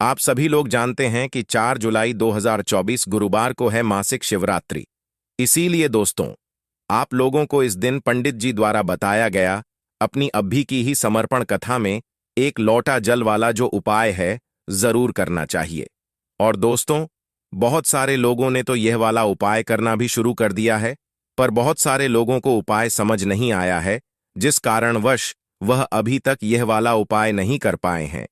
आप सभी लोग जानते हैं कि 4 जुलाई 2024 गुरुवार को है मासिक शिवरात्रि। इसीलिए दोस्तों, आप लोगों को इस दिन पंडित जी द्वारा बताया गया अपनी अभी की ही समर्पण कथा में एक लोटा जल वाला जो उपाय है जरूर करना चाहिए। और दोस्तों, बहुत सारे लोगों ने तो यह वाला उपाय करना भी शुरू कर दिया है, पर बहुत सारे लोगों को उपाय समझ नहीं आया है, जिस कारणवश वह अभी तक यह वाला उपाय नहीं कर पाए हैं।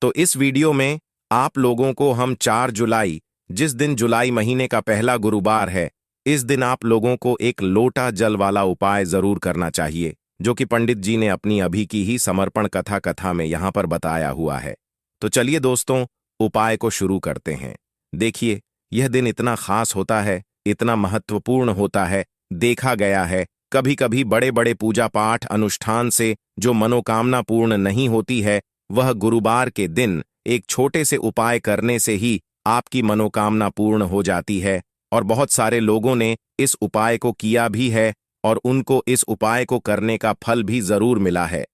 तो इस वीडियो में आप लोगों को हम 4 जुलाई, जिस दिन जुलाई महीने का पहला गुरुवार है, इस दिन आप लोगों को एक लोटा जल वाला उपाय जरूर करना चाहिए, जो कि पंडित जी ने अपनी अभी की ही समर्पण कथा में यहां पर बताया हुआ है। तो चलिए दोस्तों, उपाय को शुरू करते हैं। देखिए, यह दिन इतना खास होता है, इतना महत्वपूर्ण होता है। देखा गया है कभी कभी बड़े बड़े पूजा पाठ अनुष्ठान से जो मनोकामना पूर्ण नहीं होती है, वह गुरुवार के दिन एक छोटे से उपाय करने से ही आपकी मनोकामना पूर्ण हो जाती है। और बहुत सारे लोगों ने इस उपाय को किया भी है और उनको इस उपाय को करने का फल भी जरूर मिला है।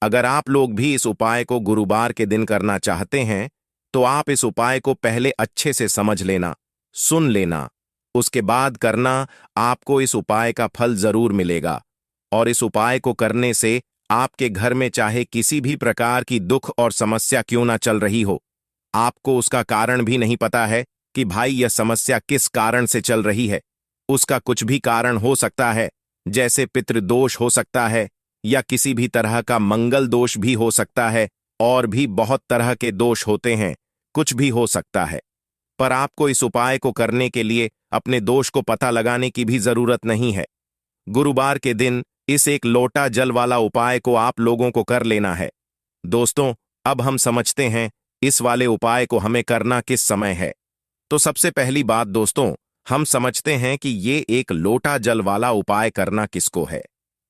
अगर आप लोग भी इस उपाय को गुरुवार के दिन करना चाहते हैं, तो आप इस उपाय को पहले अच्छे से समझ लेना, सुन लेना, उसके बाद करना। आपको इस उपाय का फल जरूर मिलेगा। और इस उपाय को करने से आपके घर में चाहे किसी भी प्रकार की दुख और समस्या क्यों ना चल रही हो, आपको उसका कारण भी नहीं पता है कि भाई यह समस्या किस कारण से चल रही है। उसका कुछ भी कारण हो सकता है, जैसे पितृदोष हो सकता है या किसी भी तरह का मंगल दोष भी हो सकता है, और भी बहुत तरह के दोष होते हैं, कुछ भी हो सकता है। पर आपको इस उपाय को करने के लिए अपने दोष को पता लगाने की भी जरूरत नहीं है। गुरुवार के दिन इस एक लोटा जल वाला उपाय को आप लोगों को कर लेना है। दोस्तों, अब हम समझते हैं इस वाले उपाय को हमें करना किस समय है। तो सबसे पहली बात दोस्तों, हम समझते हैं कि ये एक लोटा जल वाला उपाय करना किसको है।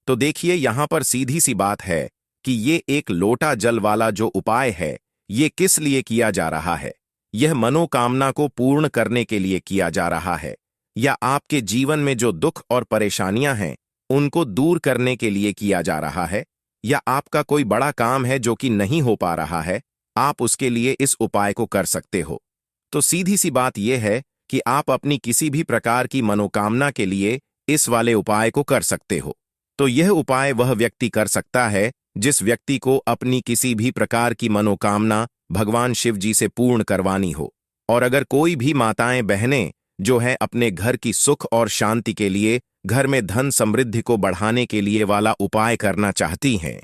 तो देखिए, यहां पर सीधी सी बात है कि ये एक लोटा जल वाला जो उपाय है, ये किस लिए किया जा रहा है। यह मनोकामना को पूर्ण करने के लिए किया जा रहा है, या आपके जीवन में जो दुख और परेशानियां हैं उनको दूर करने के लिए किया जा रहा है, या आपका कोई बड़ा काम है जो कि नहीं हो पा रहा है, आप उसके लिए इस उपाय को कर सकते हो। तो सीधी सी बात यह है कि आप अपनी किसी भी प्रकार की मनोकामना के लिए इस वाले उपाय को कर सकते हो। तो यह उपाय वह व्यक्ति कर सकता है जिस व्यक्ति को अपनी किसी भी प्रकार की मनोकामना भगवान शिव जी से पूर्ण करवानी हो। और अगर कोई भी माताएं बहनें जो है अपने घर की सुख और शांति के लिए, घर में धन समृद्धि को बढ़ाने के लिए वाला उपाय करना चाहती हैं,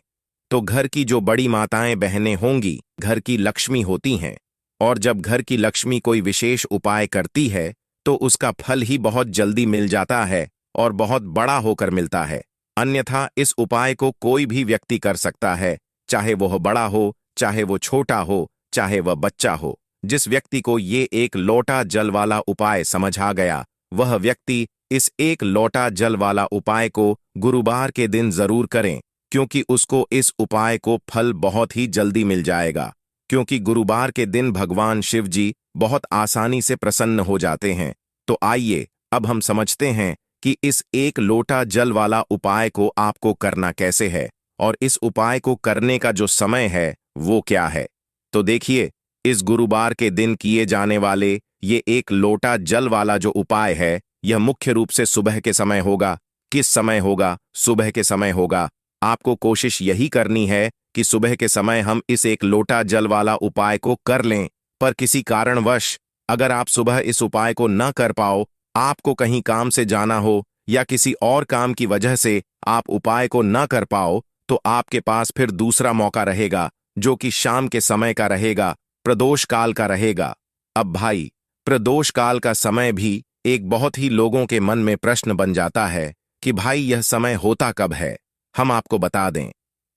तो घर की जो बड़ी माताएं बहनें होंगी, घर की लक्ष्मी होती हैं। और जब घर की लक्ष्मी कोई विशेष उपाय करती है, तो उसका फल ही बहुत जल्दी मिल जाता है और बहुत बड़ा होकर मिलता है। अन्यथा इस उपाय को कोई भी व्यक्ति कर सकता है, चाहे वह बड़ा हो, चाहे वो छोटा हो, चाहे वह बच्चा हो। जिस व्यक्ति को ये एक लोटा जल वाला उपाय समझ आ गया, वह व्यक्ति इस एक लोटा जल वाला उपाय को गुरुवार के दिन जरूर करें, क्योंकि उसको इस उपाय को फल बहुत ही जल्दी मिल जाएगा। क्योंकि गुरुवार के दिन भगवान शिव जी बहुत आसानी से प्रसन्न हो जाते हैं। तो आइए अब हम समझते हैं कि इस एक लोटा जल वाला उपाय को आपको करना कैसे है, और इस उपाय को करने का जो समय है वो क्या है। तो देखिए, इस गुरुवार के दिन किए जाने वाले ये एक लोटा जल वाला जो उपाय है, यह मुख्य रूप से सुबह के समय होगा। किस समय होगा? सुबह के समय होगा। आपको कोशिश यही करनी है कि सुबह के समय हम इस एक लोटा जल वाला उपाय को कर लें। पर किसी कारणवश अगर आप सुबह इस उपाय को न कर पाओ, आपको कहीं काम से जाना हो या किसी और काम की वजह से आप उपाय को न कर पाओ, तो आपके पास फिर दूसरा मौका रहेगा, जो कि शाम के समय का रहेगा, प्रदोष काल का रहेगा। अब भाई, प्रदोष काल का समय भी एक बहुत ही लोगों के मन में प्रश्न बन जाता है कि भाई यह समय होता कब है। हम आपको बता दें,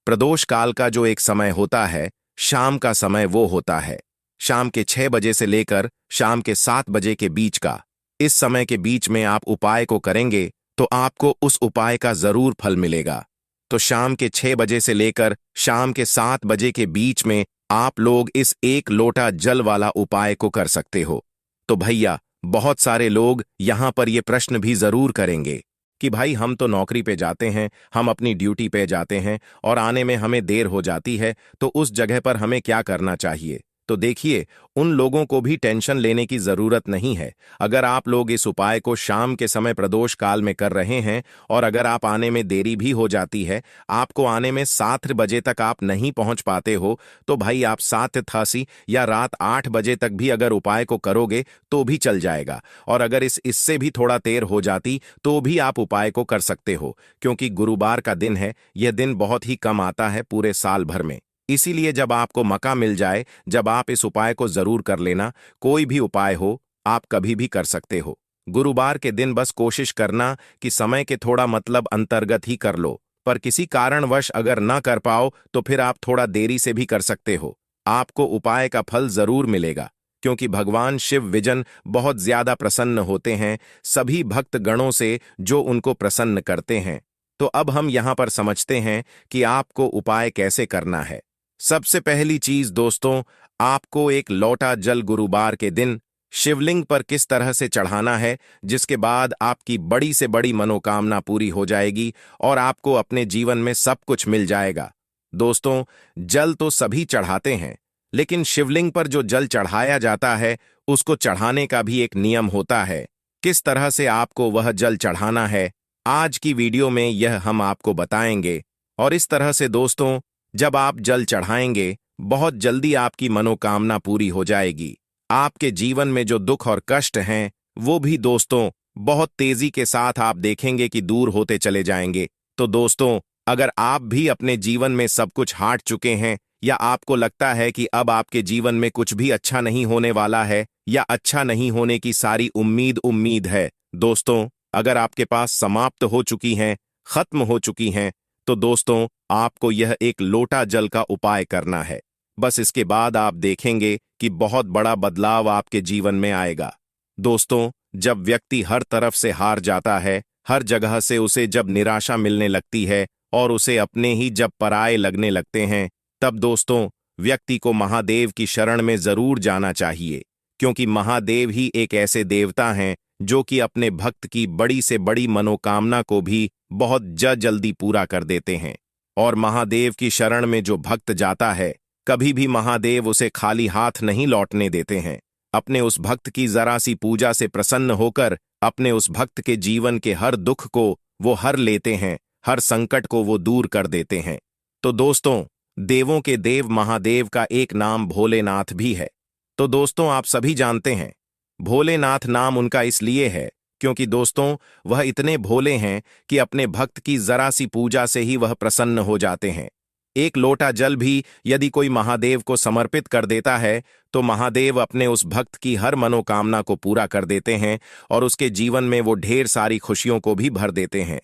प्रदोष काल का जो एक समय होता है, शाम का समय वो होता है, शाम के 6 बजे से लेकर शाम के 7 बजे के बीच का। इस समय के बीच में आप उपाय को करेंगे तो आपको उस उपाय का जरूर फल मिलेगा। तो शाम के 6 बजे से लेकर शाम के 7 बजे के बीच में आप लोग इस एक लोटा जल वाला उपाय को कर सकते हो। तो भैया, बहुत सारे लोग यहां पर ये प्रश्न भी जरूर करेंगे कि भाई हम तो नौकरी पे जाते हैं, हम अपनी ड्यूटी पे जाते हैं और आने में हमें देर हो जाती है, तो उस जगह पर हमें क्या करना चाहिए। तो देखिए, उन लोगों को भी टेंशन लेने की जरूरत नहीं है। अगर आप लोग इस उपाय को शाम के समय प्रदोष काल में कर रहे हैं और अगर आप आने में देरी भी हो जाती है, आपको आने में 7 बजे तक आप नहीं पहुंच पाते हो, तो भाई आप 7:88 या रात 8 बजे तक भी अगर उपाय को करोगे तो भी चल जाएगा। और अगर इससे भी थोड़ा देर हो जाती तो भी आप उपाय को कर सकते हो, क्योंकि गुरुवार का दिन है। यह दिन बहुत ही कम आता है पूरे साल भर में। इसीलिए जब आपको मौका मिल जाए, जब आप इस उपाय को जरूर कर लेना। कोई भी उपाय हो, आप कभी भी कर सकते हो। गुरुवार के दिन बस कोशिश करना कि समय के थोड़ा मतलब अंतर्गत ही कर लो, पर किसी कारणवश अगर ना कर पाओ तो फिर आप थोड़ा देरी से भी कर सकते हो। आपको उपाय का फल जरूर मिलेगा, क्योंकि भगवान शिव विजन बहुत ज्यादा प्रसन्न होते हैं सभी भक्त गणों से जो उनको प्रसन्न करते हैं। तो अब हम यहां पर समझते हैं कि आपको उपाय कैसे करना है। सबसे पहली चीज दोस्तों, आपको एक लोटा जल गुरुवार के दिन शिवलिंग पर किस तरह से चढ़ाना है, जिसके बाद आपकी बड़ी से बड़ी मनोकामना पूरी हो जाएगी और आपको अपने जीवन में सब कुछ मिल जाएगा। दोस्तों, जल तो सभी चढ़ाते हैं, लेकिन शिवलिंग पर जो जल चढ़ाया जाता है उसको चढ़ाने का भी एक नियम होता है। किस तरह से आपको वह जल चढ़ाना है, आज की वीडियो में यह हम आपको बताएंगे। और इस तरह से दोस्तों, जब आप जल चढ़ाएंगे, बहुत जल्दी आपकी मनोकामना पूरी हो जाएगी। आपके जीवन में जो दुख और कष्ट हैं, वो भी दोस्तों बहुत तेजी के साथ आप देखेंगे कि दूर होते चले जाएंगे। तो दोस्तों, अगर आप भी अपने जीवन में सब कुछ हार चुके हैं या आपको लगता है कि अब आपके जीवन में कुछ भी अच्छा नहीं होने वाला है या अच्छा नहीं होने की सारी उम्मीद है, दोस्तों, अगर आपके पास समाप्त हो चुकी हैं, खत्म हो चुकी हैं, तो दोस्तों आपको यह एक लोटा जल का उपाय करना है। बस इसके बाद आप देखेंगे कि बहुत बड़ा बदलाव आपके जीवन में आएगा। दोस्तों, जब व्यक्ति हर तरफ से हार जाता है, हर जगह से उसे जब निराशा मिलने लगती है और उसे अपने ही जब पराये लगने लगते हैं, तब दोस्तों व्यक्ति को महादेव की शरण में जरूर जाना चाहिए, क्योंकि महादेव ही एक ऐसे देवता हैं जो कि अपने भक्त की बड़ी से बड़ी मनोकामना को भी बहुत जल्दी पूरा कर देते हैं। और महादेव की शरण में जो भक्त जाता है, कभी भी महादेव उसे खाली हाथ नहीं लौटने देते हैं। अपने उस भक्त की जरा सी पूजा से प्रसन्न होकर अपने उस भक्त के जीवन के हर दुख को वो हर लेते हैं, हर संकट को वो दूर कर देते हैं। तो दोस्तों, देवों के देव महादेव का एक नाम भोलेनाथ भी है। तो दोस्तों, आप सभी जानते हैं भोलेनाथ नाम उनका इसलिए है क्योंकि दोस्तों वह इतने भोले हैं कि अपने भक्त की जरा सी पूजा से ही वह प्रसन्न हो जाते हैं। एक लोटा जल भी यदि कोई महादेव को समर्पित कर देता है तो महादेव अपने उस भक्त की हर मनोकामना को पूरा कर देते हैं और उसके जीवन में वो ढेर सारी खुशियों को भी भर देते हैं।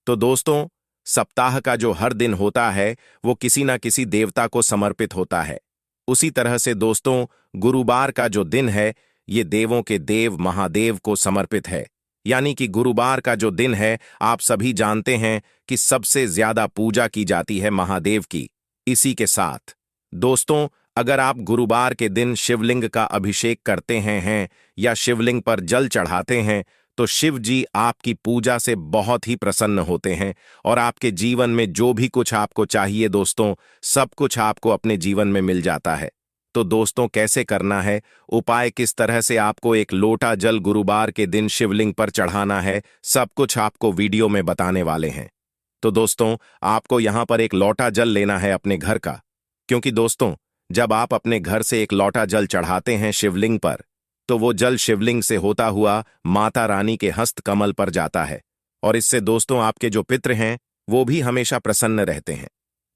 तो दोस्तों, सप्ताह का जो हर दिन होता है वो किसी न किसी देवता को समर्पित होता है। उसी तरह से दोस्तों, गुरुवार का जो दिन है ये देवों के देव महादेव को समर्पित है। यानी कि गुरुवार का जो दिन है, आप सभी जानते हैं कि सबसे ज्यादा पूजा की जाती है महादेव की। इसी के साथ दोस्तों, अगर आप गुरुवार के दिन शिवलिंग का अभिषेक करते हैं या शिवलिंग पर जल चढ़ाते हैं, तो शिव जी आपकी पूजा से बहुत ही प्रसन्न होते हैं और आपके जीवन में जो भी कुछ आपको चाहिए दोस्तों, सब कुछ आपको अपने जीवन में मिल जाता है। तो दोस्तों, कैसे करना है, उपाय किस तरह से आपको एक लोटा जल गुरुवार के दिन शिवलिंग पर चढ़ाना है, सब कुछ आपको वीडियो में बताने वाले हैं। तो दोस्तों, आपको यहां पर एक लोटा जल लेना है अपने घर का, क्योंकि दोस्तों जब आप अपने घर से एक लोटा जल चढ़ाते हैं शिवलिंग पर, तो वो जल शिवलिंग से होता हुआ माता रानी के हस्त कमल पर जाता है और इससे दोस्तों आपके जो पितृ हैं वो भी हमेशा प्रसन्न रहते हैं।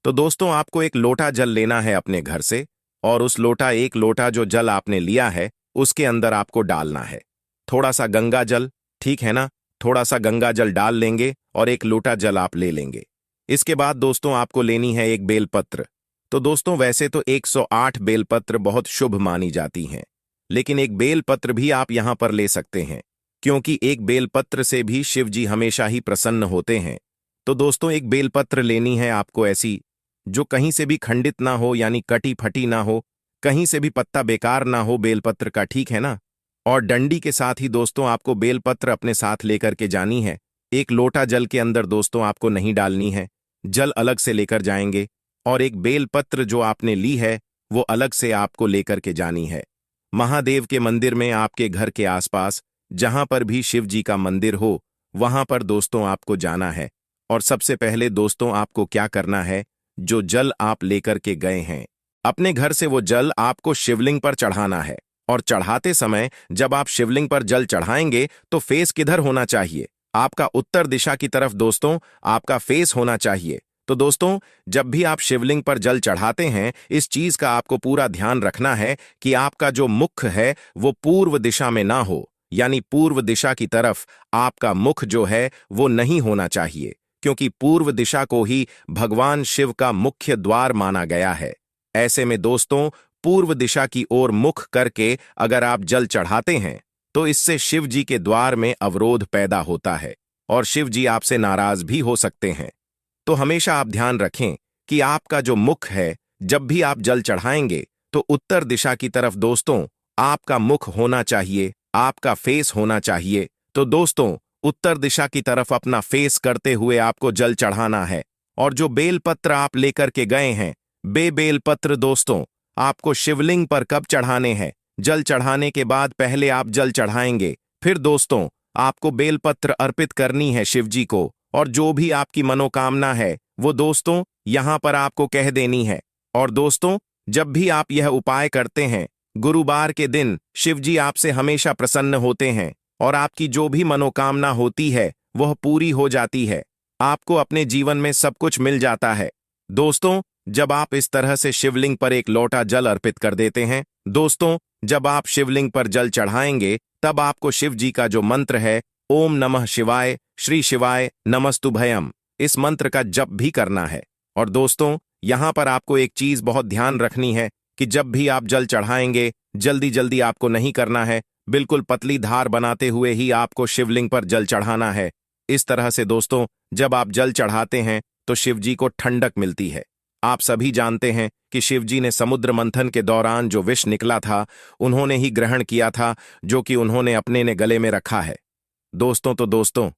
तो दोस्तों, आपको एक लोटा जल लेना है अपने घर से और उस एक लोटा जो जल आपने लिया है उसके अंदर आपको डालना है थोड़ा सा गंगा जल, ठीक है ना। थोड़ा सा गंगा जल डाल लेंगे और एक लोटा जल आप ले लेंगे। इसके बाद दोस्तों आपको लेनी है एक बेलपत्र। तो दोस्तों, वैसे तो 108 बेलपत्र बहुत शुभ मानी जाती हैं, लेकिन एक बेलपत्र भी आप यहां पर ले सकते हैं, क्योंकि एक बेलपत्र से भी शिव जी हमेशा ही प्रसन्न होते हैं। तो दोस्तों, एक बेलपत्र लेनी है आपको ऐसी जो कहीं से भी खंडित ना हो, यानी कटी फटी ना हो, कहीं से भी पत्ता बेकार ना हो बेलपत्र का, ठीक है ना। और डंडी के साथ ही दोस्तों आपको बेलपत्र अपने साथ लेकर के जानी है। एक लोटा जल के अंदर दोस्तों आपको नहीं डालनी है, जल अलग से लेकर जाएंगे और एक बेलपत्र जो आपने ली है वो अलग से आपको लेकर के जानी है। महादेव के मंदिर में आपके घर के आसपास जहां पर भी शिव जी का मंदिर हो, वहां पर दोस्तों आपको जाना है। और सबसे पहले दोस्तों आपको क्या करना है, जो जल आप लेकर के गए हैं अपने घर से, वो जल आपको शिवलिंग पर चढ़ाना है। और चढ़ाते समय जब आप शिवलिंग पर जल चढ़ाएंगे तो फेस किधर होना चाहिए? आपका उत्तर दिशा की तरफ दोस्तों आपका फेस होना चाहिए। तो दोस्तों, जब भी आप शिवलिंग पर जल चढ़ाते हैं, इस चीज का आपको पूरा ध्यान रखना है कि आपका जो मुख है वो पूर्व दिशा में ना हो, यानी पूर्व दिशा की तरफ आपका मुख जो है वो नहीं होना चाहिए, क्योंकि पूर्व दिशा को ही भगवान शिव का मुख्य द्वार माना गया है। ऐसे में दोस्तों, पूर्व दिशा की ओर मुख करके अगर आप जल चढ़ाते हैं तो इससे शिव जी के द्वार में अवरोध पैदा होता है और शिव जी आपसे नाराज भी हो सकते हैं। तो हमेशा आप ध्यान रखें कि आपका जो मुख है, जब भी आप जल चढ़ाएंगे तो उत्तर दिशा की तरफ दोस्तों आपका मुख होना चाहिए, आपका फेस होना चाहिए। तो दोस्तों, उत्तर दिशा की तरफ अपना फेस करते हुए आपको जल चढ़ाना है। और जो बेलपत्र आप लेकर के गए हैं, बेलपत्र दोस्तों आपको शिवलिंग पर कब चढ़ाने हैं? जल चढ़ाने के बाद पहले आप जल चढ़ाएंगे, फिर दोस्तों आपको बेलपत्र अर्पित करनी है शिव जी को। और जो भी आपकी मनोकामना है वो दोस्तों यहां पर आपको कह देनी है। और दोस्तों, जब भी आप यह उपाय करते हैं, गुरुवार के दिन शिव जी आपसे हमेशा प्रसन्न होते हैं और आपकी जो भी मनोकामना होती है वह पूरी हो जाती है। आपको अपने जीवन में सब कुछ मिल जाता है। दोस्तों, जब आप इस तरह से शिवलिंग पर एक लोटा जल अर्पित कर देते हैं, दोस्तों जब आप शिवलिंग पर जल चढ़ाएंगे तब आपको शिव जी का जो मंत्र है, ओम नमः शिवाय, श्री शिवाय नमस्तुभयम, इस मंत्र का जप भी करना है। और दोस्तों, यहां पर आपको एक चीज बहुत ध्यान रखनी है कि जब भी आप जल चढ़ाएंगे, जल्दी जल्दी आपको नहीं करना है, बिल्कुल पतली धार बनाते हुए ही आपको शिवलिंग पर जल चढ़ाना है। इस तरह से दोस्तों जब आप जल चढ़ाते हैं तो शिव जी को ठंडक मिलती है। आप सभी जानते हैं कि शिव जी ने समुद्र मंथन के दौरान जो विष निकला था, उन्होंने ही ग्रहण किया था, जो कि उन्होंने अपने ने गले में रखा है। दोस्तों, तो दोस्तों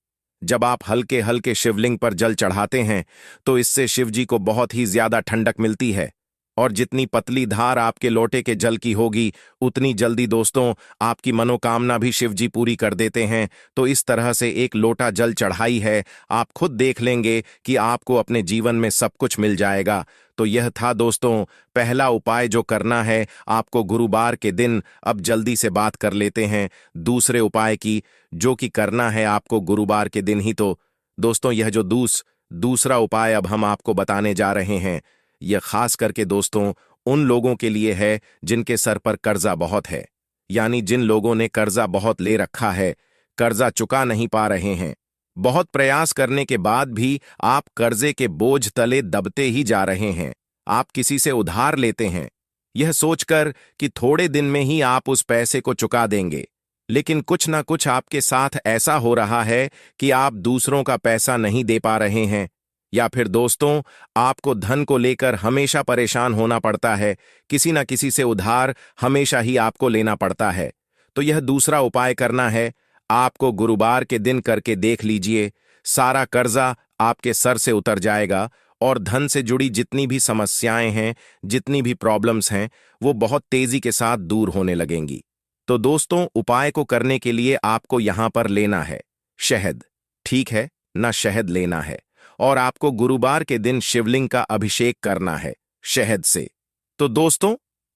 जब आप हल्के हल्के शिवलिंग पर जल चढ़ाते हैं तो इससे शिव जी को बहुत ही ज्यादा ठंडक मिलती है। और जितनी पतली धार आपके लोटे के जल की होगी, उतनी जल्दी दोस्तों आपकी मनोकामना भी शिव जी पूरी कर देते हैं। तो इस तरह से एक लोटा जल चढ़ाई है, आप खुद देख लेंगे कि आपको अपने जीवन में सब कुछ मिल जाएगा। तो यह था दोस्तों पहला उपाय जो करना है आपको गुरुवार के दिन। अब जल्दी से बात कर लेते हैं दूसरे उपाय की, जो कि करना है आपको गुरुवार के दिन ही। तो दोस्तों, यह जो दूसरा उपाय अब हम आपको बताने जा रहे हैं, यह खास करके दोस्तों उन लोगों के लिए है जिनके सर पर कर्जा बहुत है, यानी जिन लोगों ने कर्जा बहुत ले रखा है, कर्जा चुका नहीं पा रहे हैं। बहुत प्रयास करने के बाद भी आप कर्जे के बोझ तले दबते ही जा रहे हैं। आप किसी से उधार लेते हैं, यह सोचकर कि थोड़े दिन में ही आप उस पैसे को चुका देंगे, लेकिन कुछ ना कुछ आपके साथ ऐसा हो रहा है कि आप दूसरों का पैसा नहीं दे पा रहे हैं। या फिर दोस्तों आपको धन को लेकर हमेशा परेशान होना पड़ता है, किसी ना किसी से उधार हमेशा ही आपको लेना पड़ता है। तो यह दूसरा उपाय करना है आपको गुरुवार के दिन करके देख लीजिए, सारा कर्जा आपके सर से उतर जाएगा और धन से जुड़ी जितनी भी समस्याएं हैं, जितनी भी प्रॉब्लम्स हैं, वो बहुत तेजी के साथ दूर होने लगेंगी। तो दोस्तों, उपाय को करने के लिए आपको यहां पर लेना है शहद, ठीक है ना, शहद लेना है और आपको गुरुवार के दिन शिवलिंग का अभिषेक करना है शहद से। तो दोस्तों,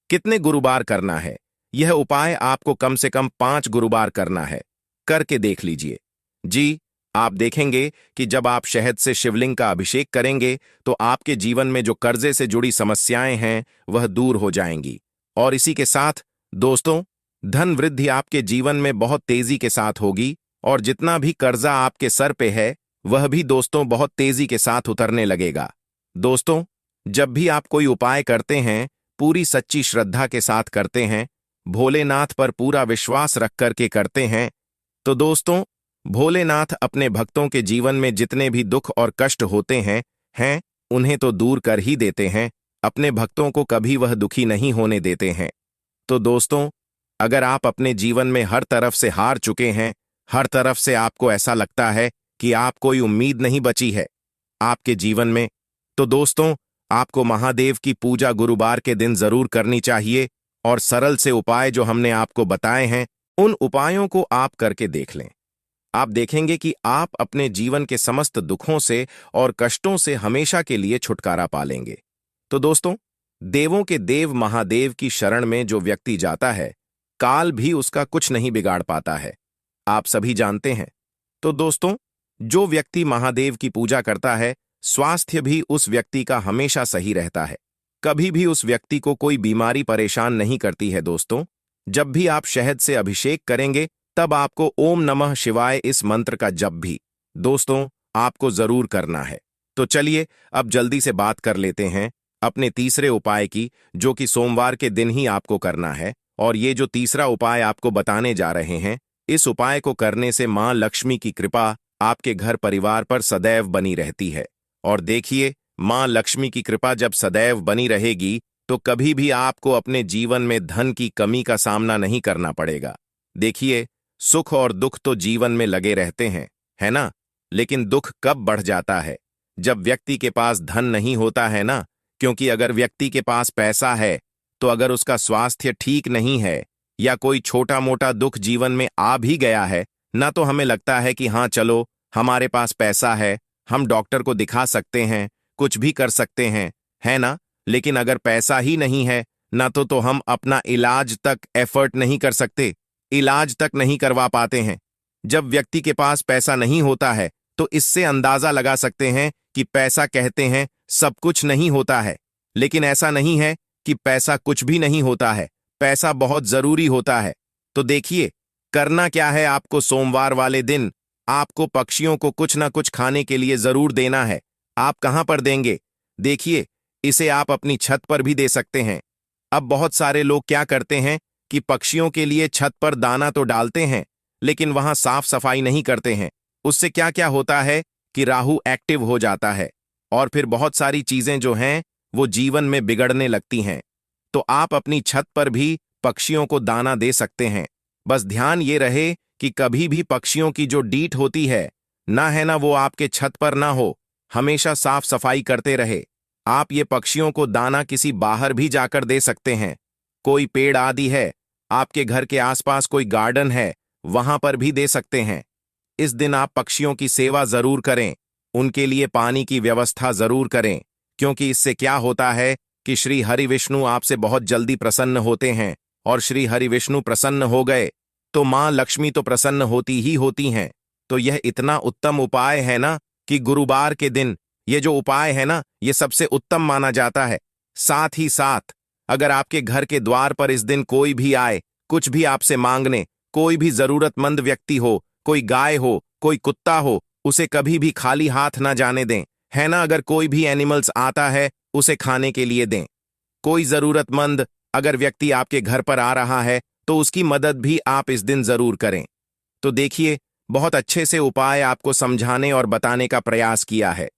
कितने गुरुवार करना है? यह उपाय आपको कम से कम 5 गुरुवार करना है। करके देख लीजिए जी। आप देखेंगे कि जब आप शहद से शिवलिंग का अभिषेक करेंगे तो आपके जीवन में जो कर्जे से जुड़ी समस्याएं हैं वह दूर हो जाएंगी। और इसी के साथ दोस्तों धन वृद्धि आपके जीवन में बहुत तेजी के साथ होगी और जितना भी कर्जा आपके सर पे है वह भी दोस्तों बहुत तेजी के साथ उतरने लगेगा। दोस्तों, जब भी आप कोई उपाय करते हैं, पूरी सच्ची श्रद्धा के साथ करते हैं, भोलेनाथ पर पूरा विश्वास रख करके करते हैं, तो दोस्तों भोलेनाथ अपने भक्तों के जीवन में जितने भी दुख और कष्ट होते हैं उन्हें तो दूर कर ही देते हैं। अपने भक्तों को कभी वह दुखी नहीं होने देते हैं। तो दोस्तों, अगर आप अपने जीवन में हर तरफ से हार चुके हैं, हर तरफ से आपको ऐसा लगता है कि आप कोई उम्मीद नहीं बची है आपके जीवन में, तो दोस्तों आपको महादेव की पूजा गुरुवार के दिन जरूर करनी चाहिए और सरल से उपाय जो हमने आपको बताए हैं उन उपायों को आप करके देख लें। आप देखेंगे कि आप अपने जीवन के समस्त दुखों से और कष्टों से हमेशा के लिए छुटकारा पालेंगे। तो दोस्तों, देवों के देव महादेव की शरण में जो व्यक्ति जाता है, काल भी उसका कुछ नहीं बिगाड़ पाता है, आप सभी जानते हैं। तो दोस्तों, जो व्यक्ति महादेव की पूजा करता है, स्वास्थ्य भी उस व्यक्ति का हमेशा सही रहता है। कभी भी उस व्यक्ति को कोई बीमारी परेशान नहीं करती है। दोस्तों, जब भी आप शहद से अभिषेक करेंगे तब आपको ओम नमः शिवाय इस मंत्र का जप भी दोस्तों आपको जरूर करना है। तो चलिए अब जल्दी से बात कर लेते हैं अपने तीसरे उपाय की, जो कि सोमवार के दिन ही आपको करना है। और ये जो तीसरा उपाय आपको बताने जा रहे हैं, इस उपाय को करने से मां लक्ष्मी की कृपा आपके घर परिवार पर सदैव बनी रहती है। और देखिए, मां लक्ष्मी की कृपा जब सदैव बनी रहेगी तो कभी भी आपको अपने जीवन में धन की कमी का सामना नहीं करना पड़ेगा। देखिए, सुख और दुख तो जीवन में लगे रहते हैं, है ना? लेकिन दुख कब बढ़ जाता है? जब व्यक्ति के पास धन नहीं होता है ना। क्योंकि अगर व्यक्ति के पास पैसा है तो अगर उसका स्वास्थ्य ठीक नहीं है या कोई छोटा मोटा दुख जीवन में आ भी गया है ना, तो हमें लगता है कि हाँ चलो, हमारे पास पैसा है, हम डॉक्टर को दिखा सकते हैं, कुछ भी कर सकते हैं, है ना? लेकिन अगर पैसा ही नहीं है ना तो हम अपना इलाज तक एफर्ट नहीं कर सकते, इलाज तक नहीं करवा पाते हैं। जब व्यक्ति के पास पैसा नहीं होता है तो इससे अंदाजा लगा सकते हैं कि पैसा कहते हैं सब कुछ नहीं होता है, लेकिन ऐसा नहीं है कि पैसा कुछ भी नहीं होता है, पैसा बहुत जरूरी होता है। तो देखिए, करना क्या है आपको। सोमवार वाले दिन आपको पक्षियों को कुछ ना कुछ खाने के लिए जरूर देना है। आप कहां पर देंगे? देखिए, इसे आप अपनी छत पर भी दे सकते हैं। अब बहुत सारे लोग क्या करते हैं कि पक्षियों के लिए छत पर दाना तो डालते हैं लेकिन वहां साफ सफाई नहीं करते हैं। उससे क्या क्या होता है कि राहु एक्टिव हो जाता है और फिर बहुत सारी चीजें जो हैं वो जीवन में बिगड़ने लगती हैं। तो आप अपनी छत पर भी पक्षियों को दाना दे सकते हैं। बस ध्यान ये रहे कि कभी भी पक्षियों की जो डीट होती है ना वो आपके छत पर ना हो, हमेशा साफ सफाई करते रहे। आप ये पक्षियों को दाना किसी बाहर भी जाकर दे सकते हैं। कोई पेड़ आदि है, आपके घर के आसपास कोई गार्डन है, वहां पर भी दे सकते हैं। इस दिन आप पक्षियों की सेवा जरूर करें, उनके लिए पानी की व्यवस्था जरूर करें, क्योंकि इससे क्या होता है कि श्री हरि विष्णु आपसे बहुत जल्दी प्रसन्न होते हैं और श्री हरि विष्णु प्रसन्न हो गए तो मां लक्ष्मी तो प्रसन्न होती ही होती हैं। तो यह इतना उत्तम उपाय है ना कि गुरुवार के दिन ये जो उपाय है ना, ये सबसे उत्तम माना जाता है। साथ ही साथ अगर आपके घर के द्वार पर इस दिन कोई भी आए, कुछ भी आपसे मांगने, कोई भी जरूरतमंद व्यक्ति हो, कोई गाय हो, कोई कुत्ता हो, उसे कभी भी खाली हाथ ना जाने दें, है ना? अगर कोई भी एनिमल्स आता है उसे खाने के लिए दें। कोई जरूरतमंद अगर व्यक्ति आपके घर पर आ रहा है तो उसकी मदद भी आप इस दिन जरूर करें। तो देखिए, बहुत अच्छे से उपाय आपको समझाने और बताने का प्रयास किया है।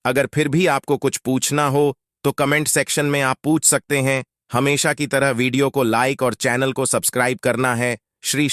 अगर फिर भी आपको कुछ पूछना हो तो कमेंट सेक्शन में आप पूछ सकते हैं। हमेशा की तरह वीडियो को लाइक और चैनल को सब्सक्राइब करना है। श्री